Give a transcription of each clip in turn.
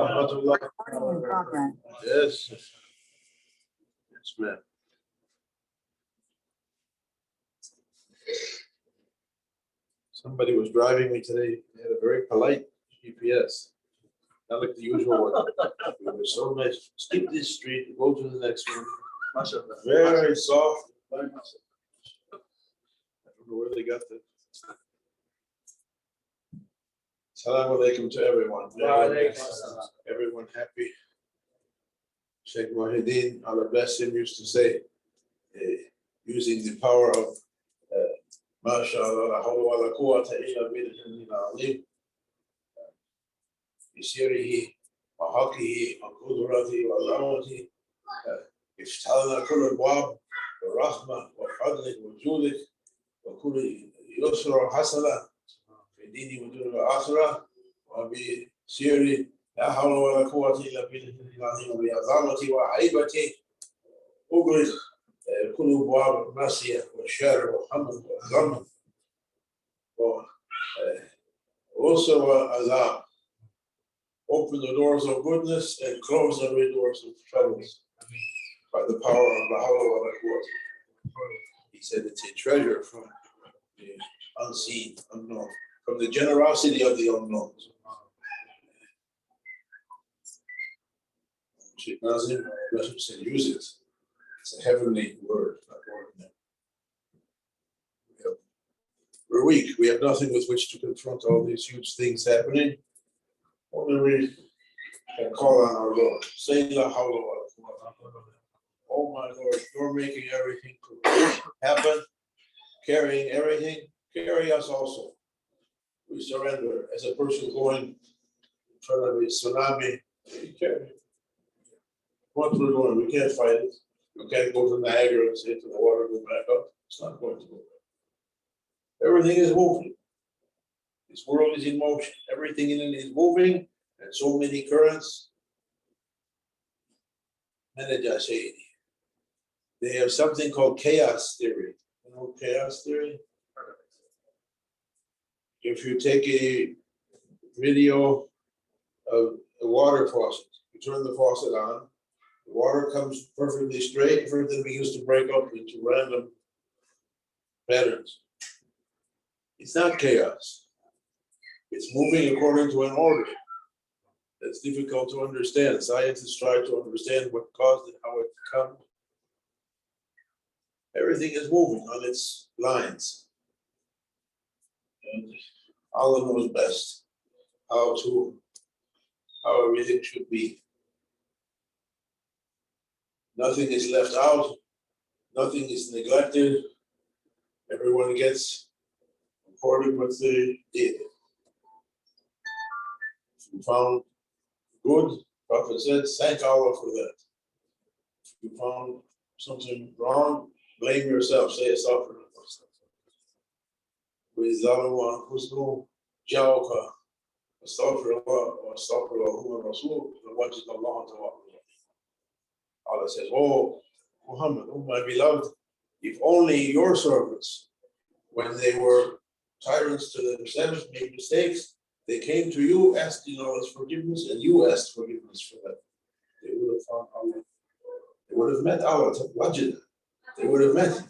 Rahmatullah. Yes. Yes, ma'am. Somebody was driving me today. They had a very polite GPS. Not like the usual one. It was so nice. Skip this street, go to the next one. Very soft. I don't know where they got that. Assalamu alaikum to everyone. Everyone happy. Shaykh Muhyiddin, Allah bless him, used to say, using the power of MashaAllah, la hawla wa la quwwata illa billahi al-azim, بسيره وحقه وقدرته وعظمته افتحنا كل الابواب بالرحمه وفضلك وجودك وكل يسر وحسنه في ديني ودنيا الاخره وبسيره لا حول ولا قوه الا بالله العظيم وبعظمته وهيبته اغلق كل ابواب المعصيه والشر والحمد والذنب وأسر وعذاب. Open the doors of goodness and close every doors of troubles by the power of the Hawla wa la Quwwata. He said it's a treasure from the unseen, unknown, from the generosity of the unknowns. Sheikh Nazim said, use it. It's a heavenly word, not ordinary. We're weak. We have nothing with which to confront all these huge things happening. Only we can call on our Lord. Say la hawla wa la quwwata. Oh my Lord, you're making everything happen, carrying everything. Carry us also. We surrender. As a person going in front of a tsunami, we carry. What we're doing, we can't fight it. We can't go to Niagara and say to the water, go back up. It's not going to go back. Everything is moving. This world is in motion. Everything in it is moving, and so many currents. They have something called chaos theory. You know chaos theory? If you take a video of a water faucet, you turn the faucet on, the water comes perfectly straight, everything begins to break up into random patterns. It's not chaos. It's moving according to an order. That's difficult to understand. Scientists try to understand what caused it, how it comes. Everything is moving on its lines. And Allah knows best how everything should be. Nothing is left out. Nothing is neglected. Everyone gets according to what they did. If you found good, Prophet said, thank Allah for that. If you found something wrong, blame yourself, say astaghfirullah. وَإِذَا حُسْنُ جَاءَكَ أَسْتَغْفِرُ اللَّهَ وَأَسْتَغْفِرُ هُوَ الرَّسُولُ وَوَجَدَ اللَّهَ تَوَابًا. Allah says, oh Muhammad, oh my beloved, if only your servants, when they were tyrants to themselves, made mistakes, they came to you asking Allah's forgiveness, and you asked forgiveness for them. They would have found Allah. They would have met Allah. They would have met Him.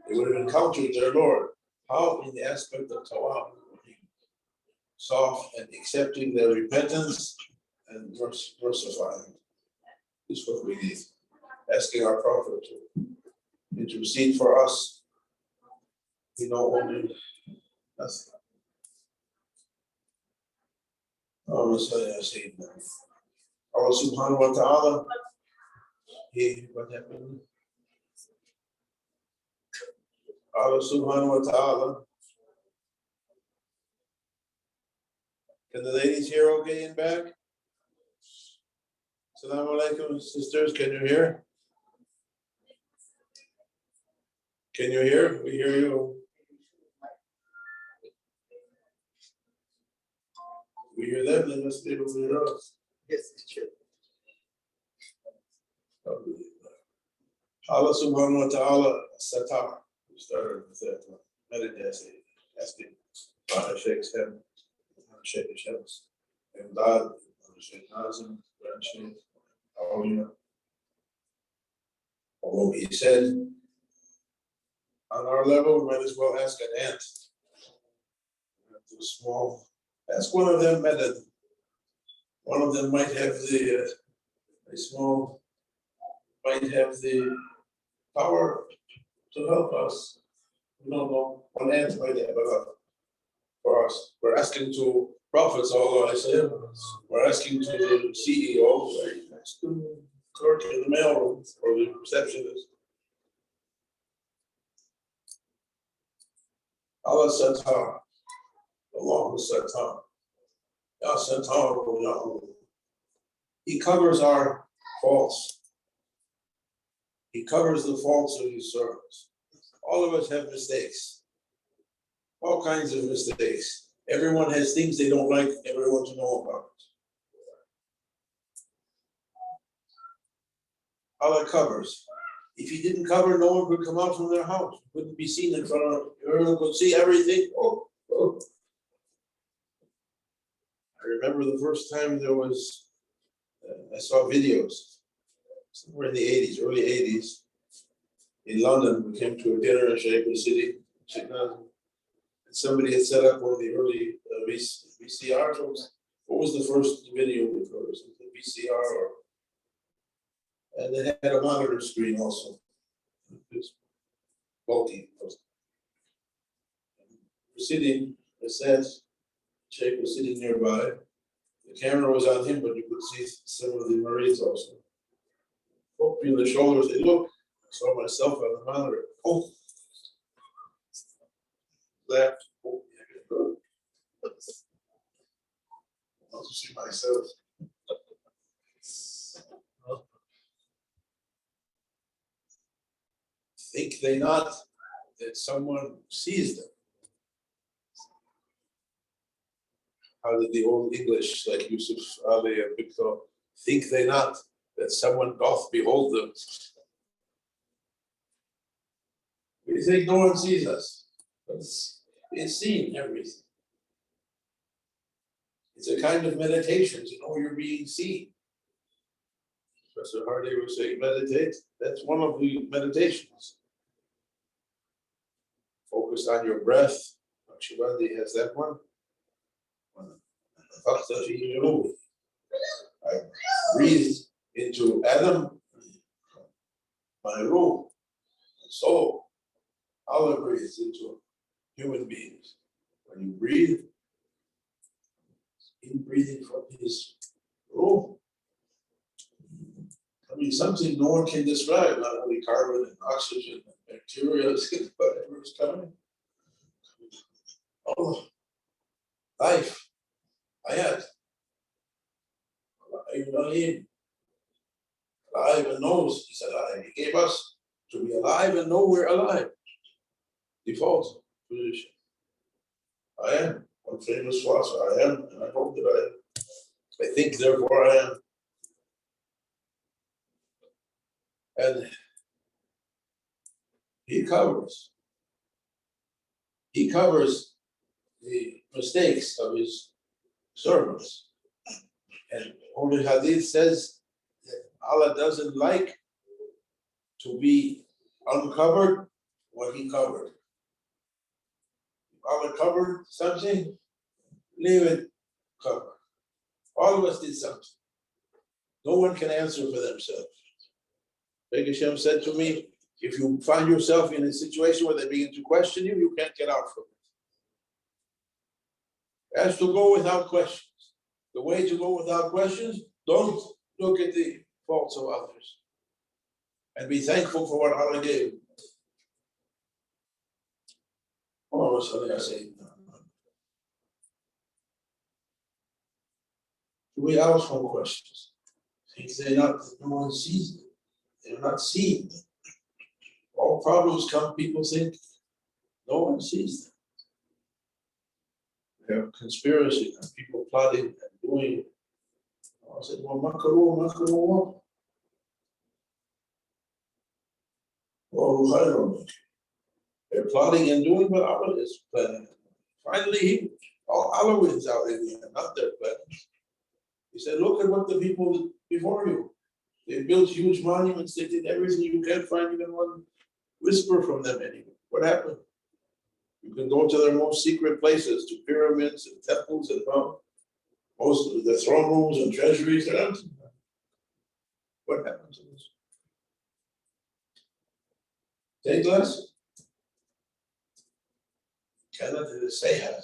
They would have encountered their Lord. How? In the aspect of tawab, soft and accepting their repentance and mercifying. This is what we need. Asking our Prophet to intercede for us. We know only nothing. Allah subhanahu wa ta'ala, what happened? Allah subhanahu wa ta'ala. Can the ladies hear okay in back? Assalamu alaikum, sisters, can you hear? Can you hear? We hear you. We hear them, they must be able to hear us. Yes, it's true. Allah subhanahu wa ta'ala, satar. We started with that meditation, asking Sheikh's heaven, Sheikh Sheikh's and God, Shaykh Nazim, Grand Shaykh, Awliya. Although he said, on our level, we might as well ask an ant. Too small. Ask one of them, Medad. One of them might have the might have the power to help us. We don't know. One ant might have enough for us. We're asking to prophets, although I say we're asking to the CEO, we're asking the clerk in the mailroom or the receptionist. Allah Satar, Allah Satar, Ya Satar, Ya Allah. He covers our faults. He covers the faults of his servants. All of us have mistakes, all kinds of mistakes. Everyone has things they don't like everyone to know about. Allah covers. If he didn't cover, no one could come out from their house. Wouldn't be seen in front of them. Everyone could see everything. Oh. I remember the first time there was, I saw videos, somewhere in the 80s, early 80s, in London. We came to a dinner in Shaykh City, and somebody had set up one of the early VCRs. What was the first video recorders? The VCR, and they had a monitor screen also. It was bulky. We're sitting, it says, Shaykh was sitting nearby. The camera was on him, but you could see some of the Marines also. Poked me in the shoulders. Hey, look, I saw myself on the monitor. Oh, laughed. Oh, yeah, good. I'll see myself. Think they not that someone sees them? How did the old English, like Yusuf Ali and Victor, think they not that someone doth behold them? We think no one sees us. It's seen everything. It's a kind of meditation to know you're being seen. Professor Hardy would say, meditate. That's one of the meditations. Focus on your breath. Shivandi has that one. I breathe into Adam, my room, my soul. Allah breathes into human beings. When you breathe, in breathing from his room. I mean, something no one can describe, not only carbon and oxygen and bacteria, whatever is coming. Oh, life. Ayat. Alive and knows, he said, he gave us to be alive and know we're alive. Default position. I am. One famous philosopher, I am, and I hope that I am. I think, therefore I am. And he covers the mistakes of his servants. And Holy Hadith says that Allah doesn't like to be uncovered what he covered. If Allah covered something, leave it covered. All of us did something. No one can answer for themselves. Shaykh Hashem said to me, if you find yourself in a situation where they begin to question you, you can't get out from it. It has to go without questions. The way to go without questions, don't look at the faults of others. And be thankful for what Allah gave. We ask for questions. Think they're not, no one sees them. They're not seen. All problems come, people think no one sees them. We have conspiracy and people plotting and doing. I said, well, makaru. They're plotting and doing what Allah is planning. Finally, Allah wins out in the end, not their plans. He said, look at what the people before you. They built huge monuments, they did everything. You can't find even one whisper from them anymore. What happened? You can go to their most secret places, to pyramids and temples and most of the throne rooms and treasuries. They're empty. What happened to this? Take less. Cannot do the sayhat.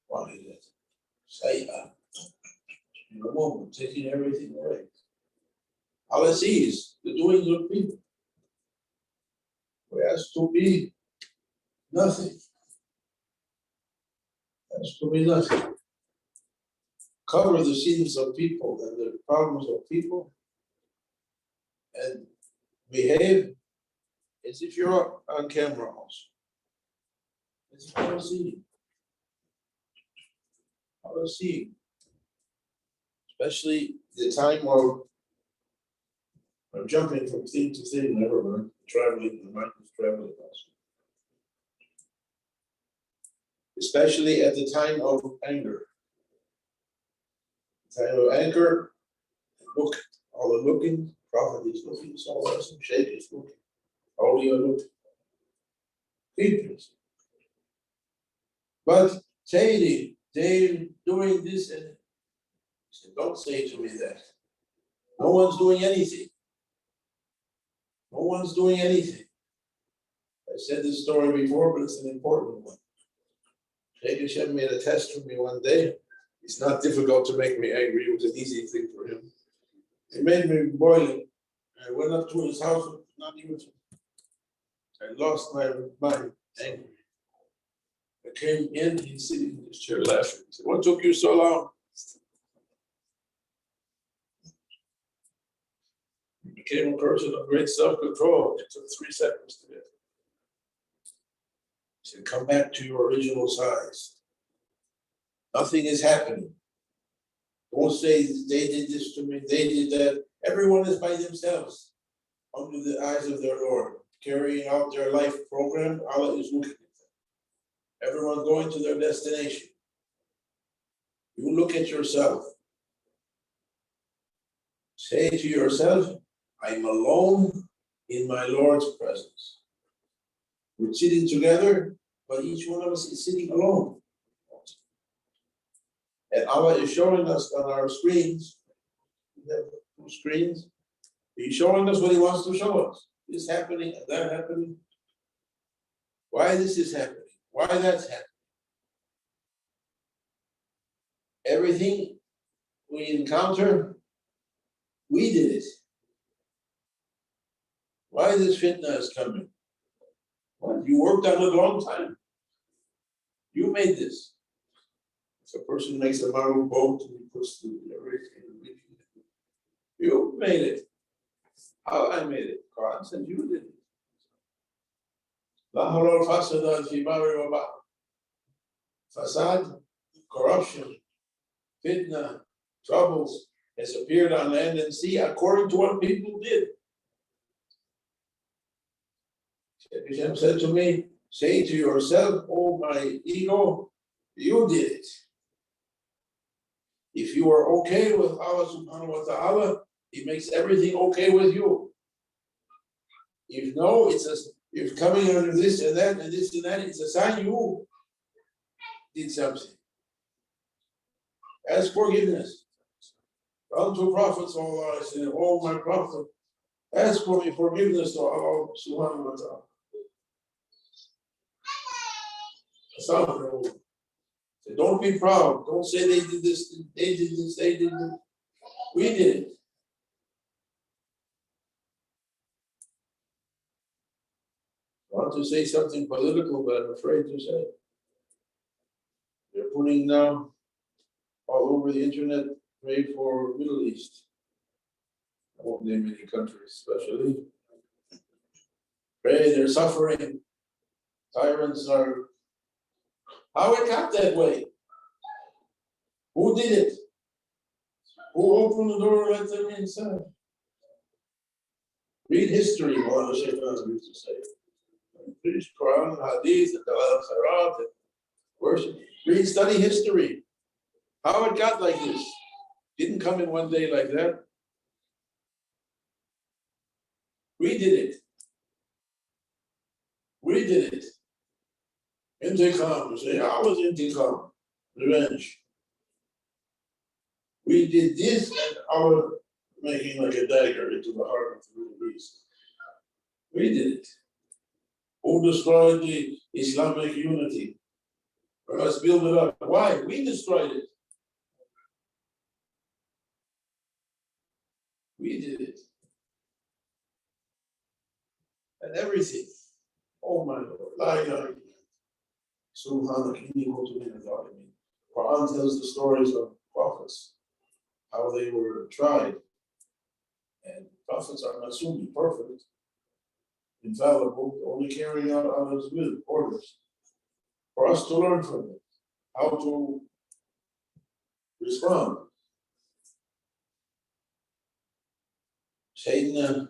What is it? Sayhat. In a moment, taking everything away. Allah sees the doings of people. There has to be nothing. There has to be nothing. Cover the sins of people and the problems of people and behave as if you're on camera also. As if Allah sees. Allah sees. Especially the time of I'm jumping from thing to thing, never mind. Traveling, the mind is traveling also. Especially at the time of anger. Time of anger, look, all are looking, Prophet is looking, so Shaykh is looking, all you are looking. People. But Sayyidi, they're doing this and he said, don't say to me that. No one's doing anything. No one's doing anything. I said this story before, but it's an important one. Shaykh Hashem made a test for me one day. It's not difficult to make me angry. It was an easy thing for him. He made me boiling. I went up to his house, not even. I lost my mind, angry. I came in, he's sitting in his chair laughing. He said, what took you so long? He became a person of great self-control. It took 3 seconds to get it. He said, come back to your original size. Nothing is happening. Don't say they did this to me, they did that. Everyone is by themselves, under the eyes of their Lord, carrying out their life program. Allah is looking at them. Everyone going to their destination. You look at yourself. Say to yourself, I'm alone in my Lord's presence. We're sitting together, but each one of us is sitting alone. And Allah is showing us on our screens, we have 2 screens, He's showing us what He wants to show us. This happening and that happening. Why this is happening, why that's happening. Everything we encounter, we did it. Why this fitna is coming? What? You worked on it a long time. You made this. If a person makes a model boat and he puts the everything, you made it. How I made it? Quran said you did it. Fasad, corruption, fitna, troubles has appeared on land and sea according to what people did. Hashem said to me, say to yourself, oh my ego, you did it. If you are okay with Allah subhanahu wa ta'ala, He makes everything okay with you. If no, if coming under this and that and this and that, it's a sign you did something. Ask forgiveness. Come to Prophet sallallahu alaihi wasallam, oh my Prophet, ask for me forgiveness to Allah subhanahu wa ta'ala. So don't be proud. Don't say they did this, they did this, they did this. We did it. I want to say something political, but I'm afraid to say it. They're putting now all over the internet, pray for Middle East. I won't name any countries, especially. Pray, they're suffering. Tyrants are. How it got that way? Who did it? Who opened the door and let them inside? Read history, Mawlana Shaykh used to say. Read Quran, Hadith, and Kalam Sarat, and worship. Read, study history. How it got like this. Didn't come in one day like that. We did it. We did it. Intikam. You say, I was intikam. Revenge. We did this and our making like a dagger into the heart of the Middle East. We did it. Who destroyed the Islamic unity? Let's build it up. Why? We destroyed it. We did it. And everything. Oh my Lord. La ilaha illallah. Subhanak inni kuntu minaz zalimin. Quran tells the stories of prophets, how they were tried. And prophets are not soon perfect, infallible, only carrying out Allah's will, orders. For us to learn from it, how to respond. Sayyidina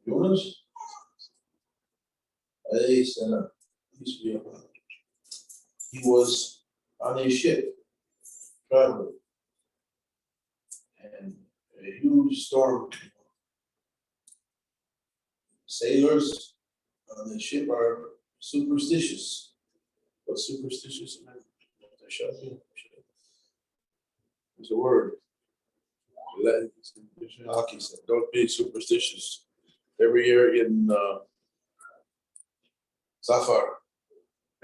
Yunus, alayhi salam, peace be upon him. He was on a ship, traveling, and a huge storm came on. Sailors on the ship are superstitious. What's superstitious? There's a word. Haqq said, don't be superstitious. Every year in Safar,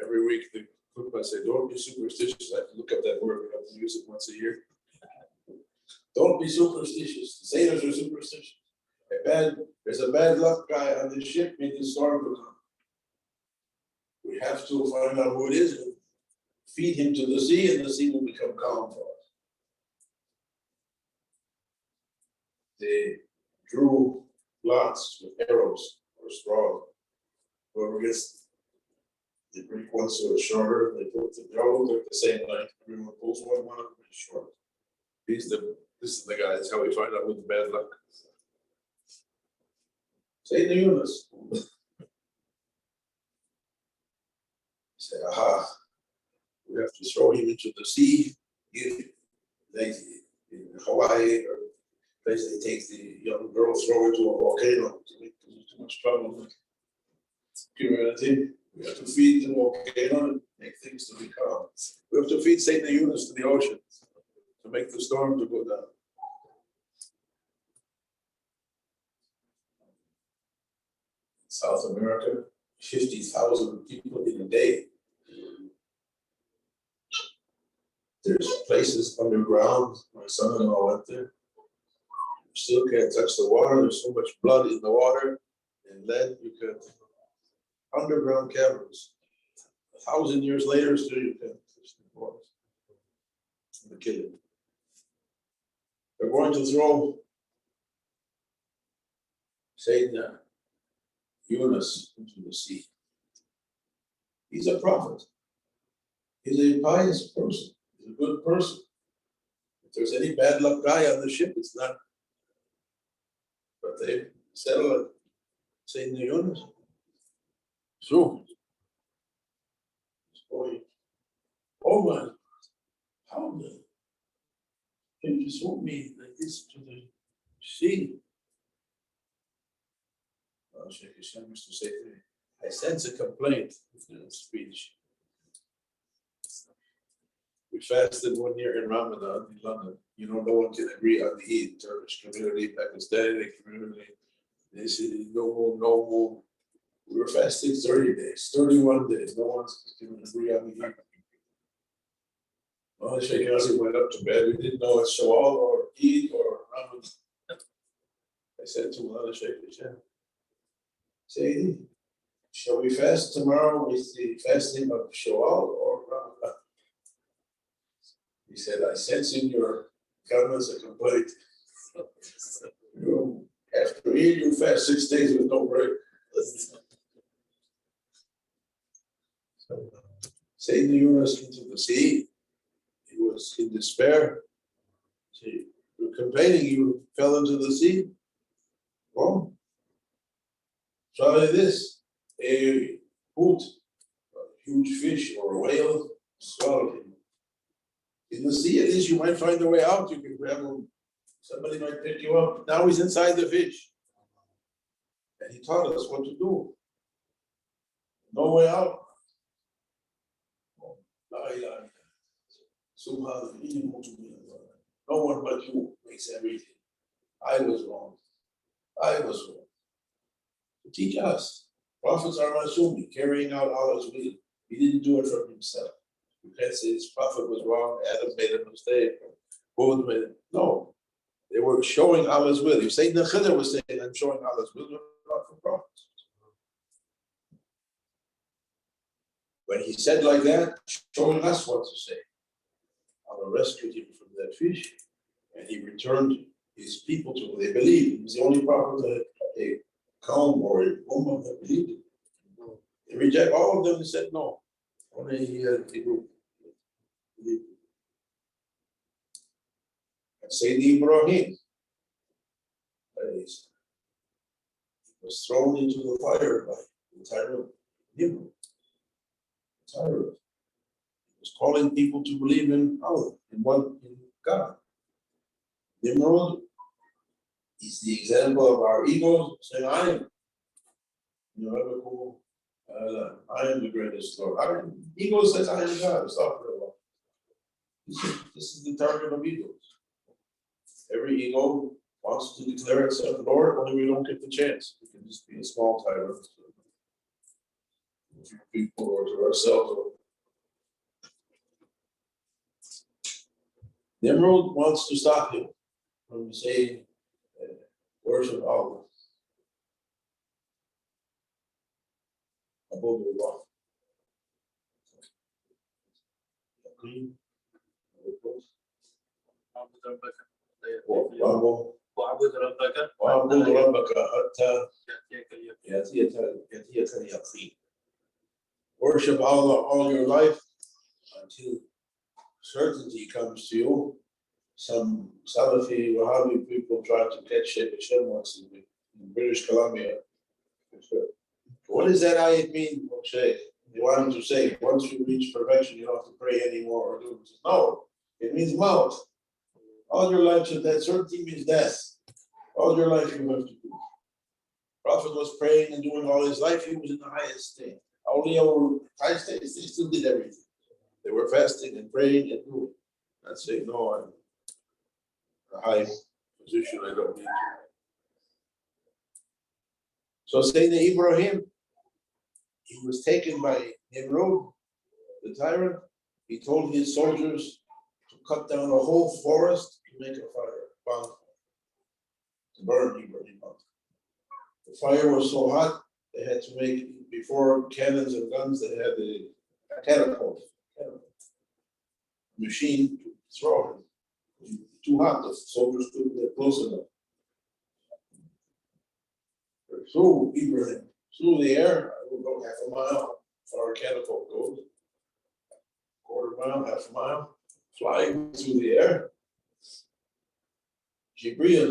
every week the khutbah say, don't be superstitious. I have to look up that word, we have to use it once a year. Don't be superstitious. The sailors are superstitious. There's a bad luck guy on the ship, making the storm to come. We have to find out who it is and feed him to the sea, and the sea will become calm for us. They drew lots with arrows or straw. Whoever gets, they break one so it's shorter, they all look like the same length. Everyone pulls one of them is short. This is the guy, that's how we find out with the bad luck. Sayyidina Yunus. Say, aha, we have to throw him into the sea. Like in Hawaii or place they take the young girl, throw her to a volcano to make too much trouble with humanity. We have to feed the volcano and make things to be calm. We have to feed Sayyidina Yunus to the ocean to make the storm to go down. South America, 50,000 people in a day. There's places underground. My son-in-law went there. You still can't touch the water. There's so much blood in the water and lead. You can underground caverns. 1,000 years later, still you can't touch the water. The killing. They're going to throw Sayyidina Yunus into the sea. He's a prophet. He's a pious person. He's a good person. If there's any bad luck guy on the ship, it's not. But they settle it. Sayyidina Yunus. So, oh my, how can you throw me like this to the sea? Shaykh Hisham used to say to me, I sense a complaint in the speech. We fasted one year in Ramadan in London. You know, no one can agree on the Eid. Turkish community, Pakistani community, they say no more. We were fasting 30 days, 31 days. No one can agree on the Eid. Well, Shaykh Hisham went up to bed. We didn't know it's Shawwal or Eid or Ramadan. I said to Mullah Shaykh Hisham, say, shall we fast tomorrow with the fasting of Shawwal or Ramadan? He said, I sense in your comments a complaint. After Eid, you fast 6 days with no break. Sayyidina Yunus into the sea. He was in despair. See, you're complaining you fell into the sea. Well, try this. A hoot, a huge fish or a whale swallowed him. In the sea, at least you might find a way out. You can grab him. Somebody might pick you up. Now he's inside the fish. And he taught us what to do. No way out. No one but you makes everything. I was wrong. I was wrong. To teach us. Prophets are Masumi, carrying out Allah's will. He didn't do it from himself. You can't say his prophet was wrong, Adam made a mistake, or Hud made it. No. They were showing Allah's will. If Sayyidina Khidr was saying, I'm showing Allah's will, they're not for prophets. When he said like that, showing us what to say. Allah rescued him from that fish, and he returned his people to who they believed. He was the only prophet that a kaum or a ummah that believed him. They reject all of them and said no. Only he had a group. And Sayyidina Ibrahim, he was thrown into the fire by the tyrant Nimrod. Tyrant. He was calling people to believe in Allah, in God. Nimrod is the example of our egos saying, I am. I am the greatest Lord. Ego says, I am God. Stop for a while. This is the target of egos. Every ego wants to declare itself Lord, only we don't get the chance. We can just be a small tyrant to people or to ourselves. Nimrod wants to stop him from saying, worship Allah. Above the law. واعبد ربك حتى يأتيك اليقين. Worship Allah all your life until certainty comes to you. Some Salafi Wahhabi people tried to catch Shaykh once in British Columbia. What does that ayat mean, Shaykh? They wanted to say, once you reach perfection, you don't have to pray anymore or do it. No, it means mouth. All your life, that certainty means death. All your life you have to do. Prophet was praying and doing all his life, he was in the highest state. Only our high states, they still did everything. They were fasting and praying and doing. Not saying, no, I'm in a high position, I don't need to. So Sayyidina Ibrahim, he was taken by Nimrod, the tyrant. He told his soldiers to cut down a whole forest to make a bonfire, to burn Ibrahim up. The fire was so hot, they had to make, before cannons and guns, they had a catapult machine to throw him. It was too hot, the soldiers couldn't get close enough. Through Ibrahim, through the air, I will go half a mile, as far as catapult goes, quarter mile, half a mile, flying through the air. Jibreel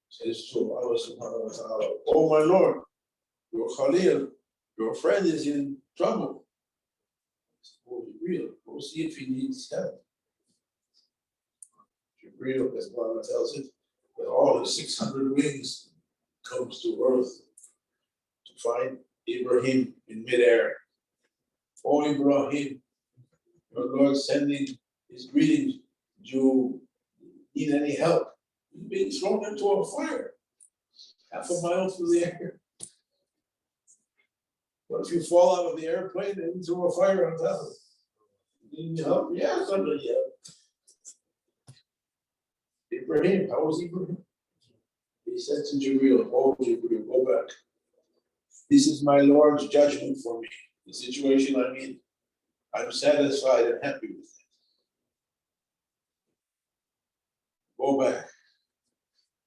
says to Allah subhanahu wa ta'ala, oh my Lord, your Khalil, your friend is in trouble. Oh Jibreel, go see if he needs help. Jibreel, as Allah tells it, with all his 600 wings, comes to earth to find Ibrahim in midair. Oh Ibrahim, your Lord sending his greetings. Do you need any help? You're being thrown into a fire, half a mile through the air. What if you fall out of the airplane and into a fire on top of it? You need help? Yeah, somebody help. Ibrahim, how was Ibrahim? He said to Jibreel, oh Jibreel, go back. This is my Lord's judgment for me. The situation I'm in. I'm satisfied and happy with it. Go back.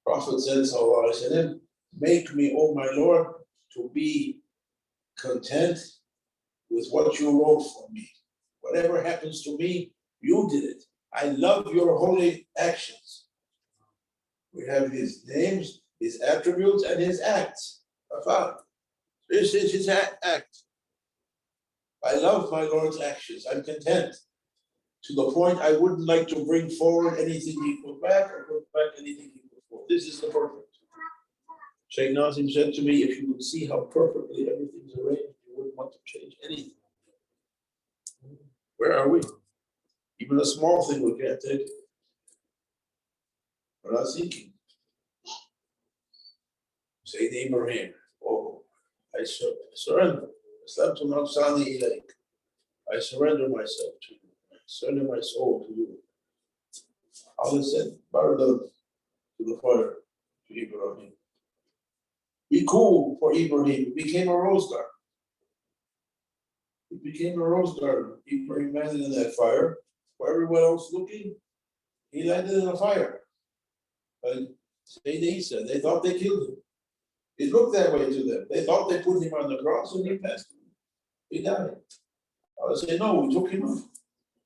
Prophet said, sallallahu alaihi wasallam, make me, oh my Lord, to be content with what you wrote for me. Whatever happens to me, you did it. I love your holy actions. We have his names, his attributes, and his acts. This is his act. I love my Lord's actions. I'm content to the point I wouldn't like to bring forward anything he put back or put back anything he put forward. This is the perfect. Shaykh Nazim said to me, if you could see how perfectly everything's arranged, you wouldn't want to change anything. Where are we? Even a small thing we can't take. We're not seeking. Sayyid Ibrahim, oh, I surrender. Aslamtu nafsani ilayk. I surrender myself to you. I surrender my soul to you. Allah said, Baradam to the fire, to Ibrahim. Be cool for Ibrahim. It became a rose garden. It became a rose garden. Ibrahim landed in that fire. For everyone else looking, he landed in a fire. But Sayyid Isa, they thought they killed him. It looked that way to them. They thought they put him on the cross and he passed him. He died. I would say, no, we took him off.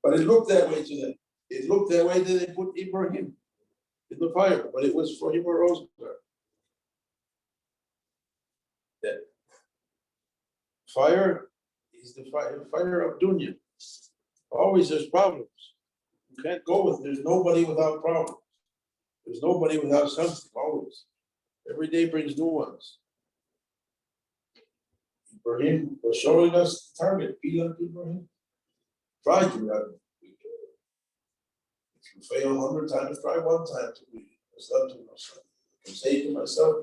But it looked that way to them. It looked that way that they put Ibrahim in the fire, but it was for him a rose garden. That fire is the fire of dunya. Always there's problems. You can't go with, there's nobody without problems. There's nobody without something, always. Every day brings new ones. Ibrahim was showing us the target. Be like Ibrahim. Try to run. If you fail 100 times, try one time to be. It's not too much. I can say to myself,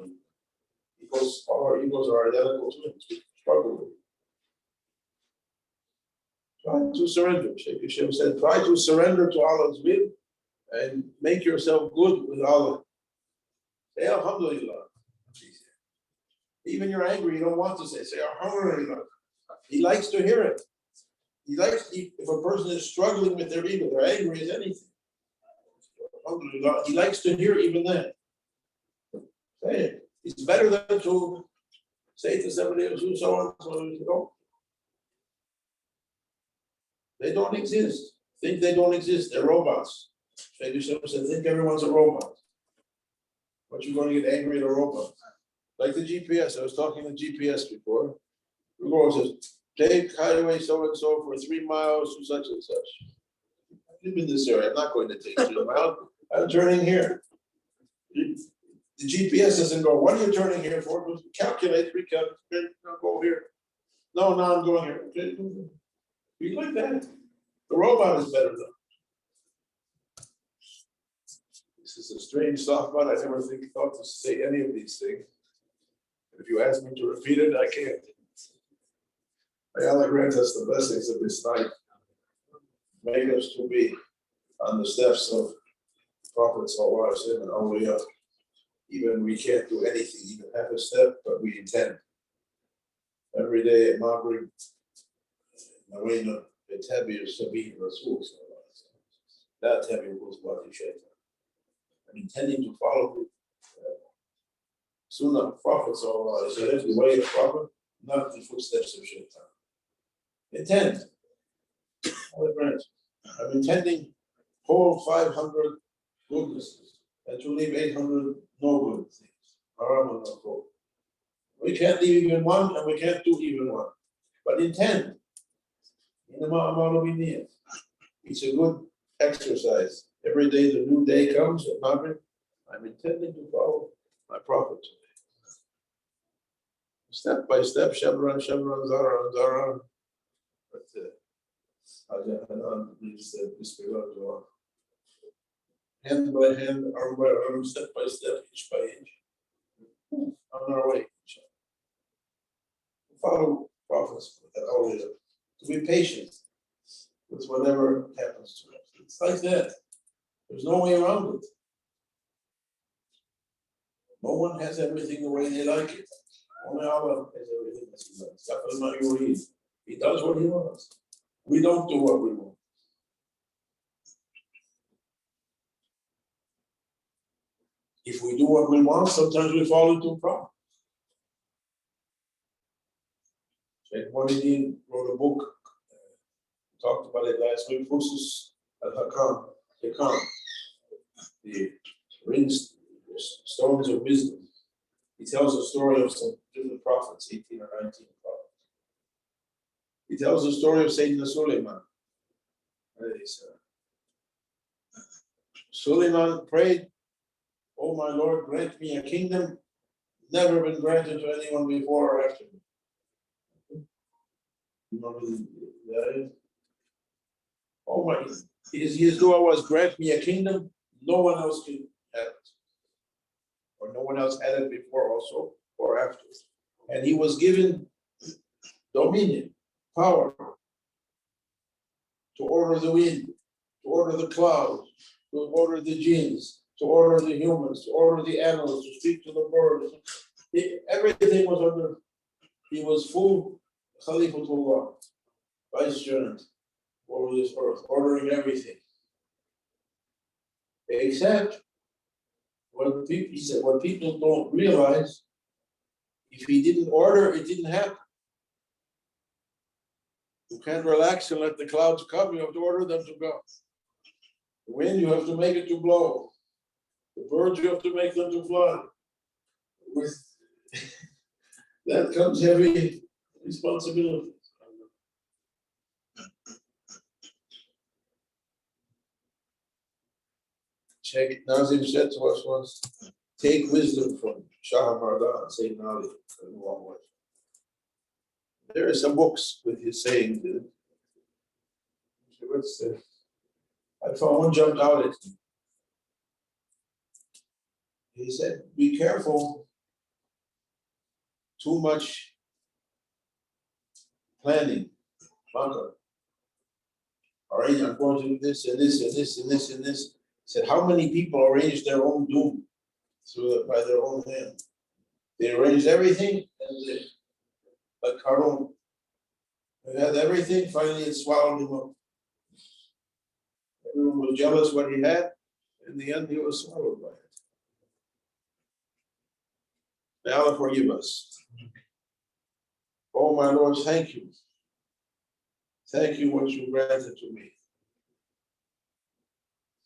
because all our egos are identical twins. We struggle with it. Try to surrender. Shaykh Hashem said, try to surrender to Allah's will and make yourself good with Allah. Say Alhamdulillah. Even you're angry, you don't want to say Alhamdulillah. He likes to hear it. He likes, if a person is struggling with their ego, they're angry as anything. Alhamdulillah, he likes to hear even that. Say it. It's better than to say to somebody else who's so on, so you know. They don't exist. Think they don't exist. They're robots. Shaykh Hashem said, think everyone's a robot. But you're going to get angry at a robot. Like the GPS. I was talking to GPS before. The Lord says, take highway so-and-so for 3 miles to such and such. I live in this area. I'm not going to take 3 miles. I'm turning here. The GPS doesn't go, what are you turning here for? Calculate, recalculate, go here. No, I'm going here. Okay. Be like that. The robot is better though. This is a strange softball. I never thought to say any of these things. If you ask me to repeat it, I can't. May Allah grant us the blessings of this night. Make us to be on the steps of Prophet Sallallahu Alaihi Wasallam and Awliya. Even we can't do anything, even half a step, but we intend. Every day at Maghrib, Nawayna, Tabi Sabi Rasul. That Tabi was what he said. I'm intending to follow the Sunnah of Prophet Sallallahu Alaihi Wasallam, the way of Prophet, not the footsteps of Shaitan. Intend. I'm intending whole 500 goodnesses and to leave 800 no good things. We can't leave even one and we can't do even one. But intend. It's a good exercise. Every day the new day comes at Maghrib, I'm intending to follow my Prophet today. Step by step, Shabran, Zara. But hand by hand, arm by arm, step by step, inch by inch, on our way. Follow prophets with that only to be patient with whatever happens to us. It's like that. There's no way around it. No one has everything the way they like it. Only Allah has everything as He likes. He does what He wants. We don't do what we want. If we do what we want, sometimes we fall into a problem. Shaykh Muhammad wrote a book, talked about it last week, Fusus al-Hakam, the rings, stones of wisdom. He tells a story of some different prophets, 18 or 19 prophets. He tells the story of Sayyidina Sulaiman. Sulaiman prayed, "Oh my Lord, grant me a kingdom never been granted to anyone before or after me." Oh my, his dua was, "Grant me a kingdom no one else can have it, or no one else had it before also or after." And he was given dominion, power to order the wind, to order the clouds, to order the jinns, to order the humans, to order the animals, to speak to the birds. Everything was under, he was full Khalifatullah, vicegerent over this earth, ordering everything. Except what people, he said, what people don't realize, if he didn't order, it didn't happen. You can't relax and let the clouds come, you have to order them to go. The wind, you have to make it to blow. The birds, you have to make them to fly. With that comes heavy responsibility. Sheikh Nazim said to us once, take wisdom from Shah Mardan and Sayyidina Ali in a long way. There are some books with his sayings in it. I found one jumped out at me. He said, be careful, too much planning. All right, I'm going to do this and this and this and this and this. He said, how many people arrange their own doom by their own hand? They arranged everything, and they, like Harun, they had everything, finally it swallowed him up. Everyone was jealous what he had. In the end, he was swallowed by it. May Allah forgive us. Oh, my Lord, thank you. Thank you what you granted to me.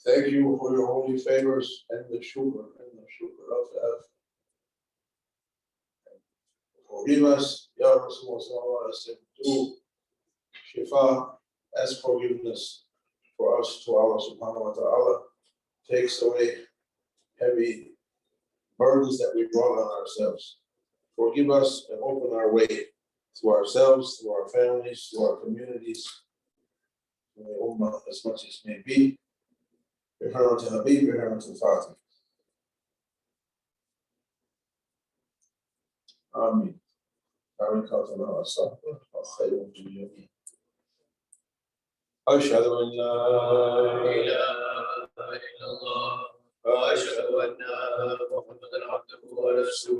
Thank you for your holy favors and the shukr of. Forgive us, Ya Rasulullah, do shifa, ask forgiveness for us to Allah subhanahu wa ta'ala, takes away heavy burdens that we brought on ourselves. Forgive us and open our way to ourselves, to our families, to our communities, to the ummah as much as may be. بحرمة النبي بحرمة الفاتح. آمين. بركاتنا والصحبة وخير الجميع. أشهد أن لا إله إلا الله وأشهد أن محمدا عبده ورسوله.